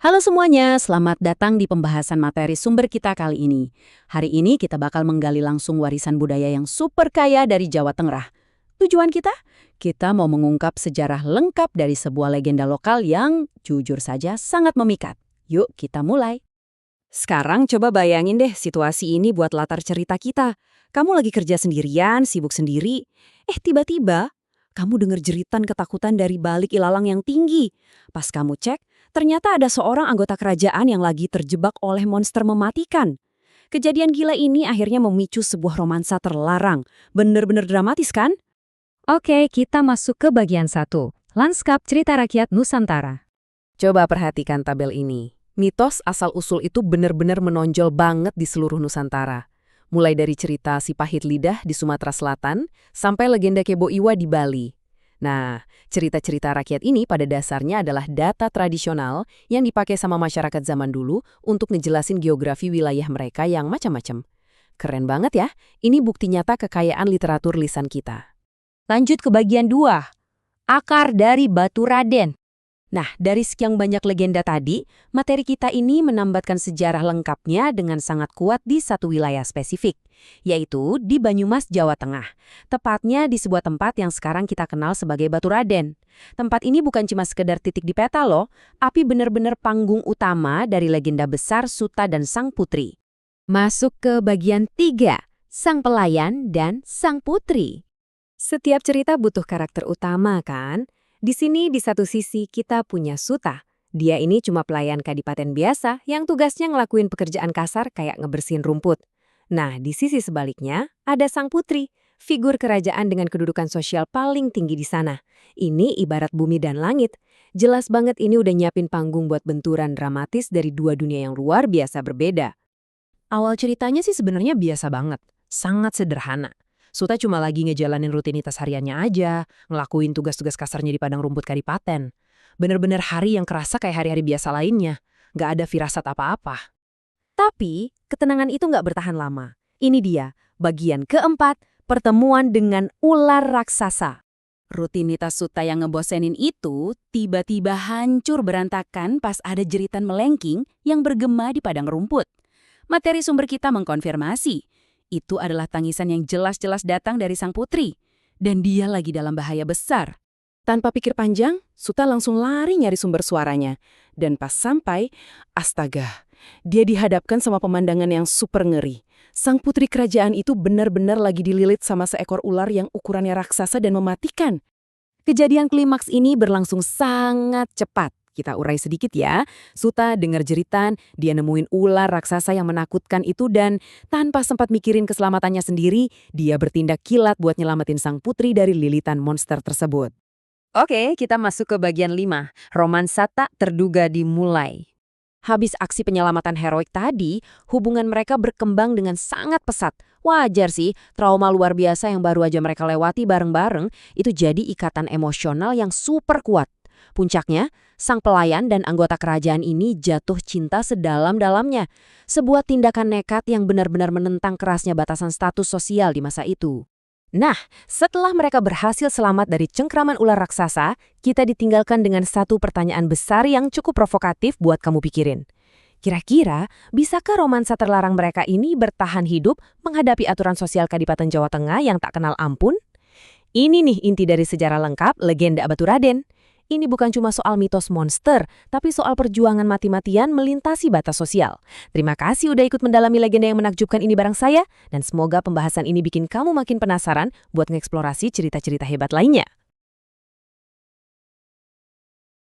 Halo semuanya, selamat datang di pembahasan materi sumber kita kali ini. Hari ini kita bakal menggali langsung warisan budaya yang super kaya dari Jawa Tengah. Tujuan kita? Kita mau mengungkap sejarah lengkap dari sebuah legenda lokal yang, jujur saja, sangat memikat. Yuk kita mulai. Sekarang coba bayangin deh situasi ini buat latar cerita kita. Kamu lagi kerja sendirian, sibuk sendiri. Tiba-tiba kamu dengar jeritan ketakutan dari balik ilalang yang tinggi. Pas kamu cek, ternyata ada seorang anggota kerajaan yang lagi terjebak oleh monster mematikan. Kejadian gila ini akhirnya memicu sebuah romansa terlarang. Bener-bener dramatis kan? Oke, kita masuk ke bagian 1. Lanskap cerita rakyat Nusantara. Coba perhatikan tabel ini. Mitos asal-usul itu benar-benar menonjol banget di seluruh Nusantara. Mulai dari cerita si pahit lidah di Sumatera Selatan, sampai legenda Kebo Iwa di Bali. Nah, cerita-cerita rakyat ini pada dasarnya adalah data tradisional yang dipakai sama masyarakat zaman dulu untuk ngejelasin geografi wilayah mereka yang macam-macam. Keren banget ya, ini bukti nyata kekayaan literatur lisan kita. Lanjut ke bagian 2. Akar dari Batu Raden. Nah, dari sekian banyak legenda tadi, materi kita ini menambatkan sejarah lengkapnya dengan sangat kuat di satu wilayah spesifik, yaitu di Banyumas, Jawa Tengah. Tepatnya di sebuah tempat yang sekarang kita kenal sebagai Batu Raden. Tempat ini bukan cuma sekedar titik di peta loh, tapi benar-benar panggung utama dari legenda besar Suta dan Sang Putri. Masuk ke bagian 3. Sang Pelayan dan Sang Putri. Setiap cerita butuh karakter utama kan? Di sini di satu sisi kita punya Suta. Dia ini cuma pelayan kadipaten biasa yang tugasnya ngelakuin pekerjaan kasar kayak ngebersihin rumput. Nah, di sisi sebaliknya ada Sang Putri, figur kerajaan dengan kedudukan sosial paling tinggi di sana. Ini ibarat bumi dan langit. Jelas banget ini udah nyiapin panggung buat benturan dramatis dari dua dunia yang luar biasa berbeda. Awal ceritanya sih sebenarnya biasa banget, sangat sederhana. Suta cuma lagi ngejalanin rutinitas hariannya aja, ngelakuin tugas-tugas kasarnya di padang rumput kadipaten. Bener-bener hari yang kerasa kayak hari-hari biasa lainnya, nggak ada firasat apa-apa. Tapi, ketenangan itu nggak bertahan lama. Ini dia, bagian keempat, pertemuan dengan ular raksasa. Rutinitas Suta yang ngebosenin itu tiba-tiba hancur berantakan pas ada jeritan melengking yang bergema di padang rumput. Materi sumber kita mengkonfirmasi, itu adalah tangisan yang jelas-jelas datang dari Sang Putri. Dan dia lagi dalam bahaya besar. Tanpa pikir panjang, Suta langsung lari nyari sumber suaranya. Dan pas sampai, astaga, dia dihadapkan sama pemandangan yang super ngeri. Sang putri kerajaan itu benar-benar lagi dililit sama seekor ular yang ukurannya raksasa dan mematikan. Kejadian klimaks ini berlangsung sangat cepat. Kita urai sedikit ya. Suta dengar jeritan, dia nemuin ular raksasa yang menakutkan itu dan tanpa sempat mikirin keselamatannya sendiri, dia bertindak kilat buat nyelamatin sang putri dari lilitan monster tersebut. Oke, kita masuk ke bagian 5. Romansa tak terduga dimulai. Habis aksi penyelamatan heroik tadi, hubungan mereka berkembang dengan sangat pesat. Wajar sih, trauma luar biasa yang baru aja mereka lewati bareng-bareng, itu jadi ikatan emosional yang super kuat. Puncaknya, sang pelayan dan anggota kerajaan ini jatuh cinta sedalam-dalamnya. Sebuah tindakan nekat yang benar-benar menentang kerasnya batasan status sosial di masa itu. Nah, setelah mereka berhasil selamat dari cengkraman ular raksasa, kita ditinggalkan dengan satu pertanyaan besar yang cukup provokatif buat kamu pikirin. Kira-kira, bisakah romansa terlarang mereka ini bertahan hidup menghadapi aturan sosial Kadipaten Jawa Tengah yang tak kenal ampun? Ini nih inti dari sejarah lengkap legenda Batu Raden. Ini bukan cuma soal mitos monster, tapi soal perjuangan mati-matian melintasi batas sosial. Terima kasih udah ikut mendalami legenda yang menakjubkan ini bareng saya, dan semoga pembahasan ini bikin kamu makin penasaran buat mengeksplorasi cerita-cerita hebat lainnya.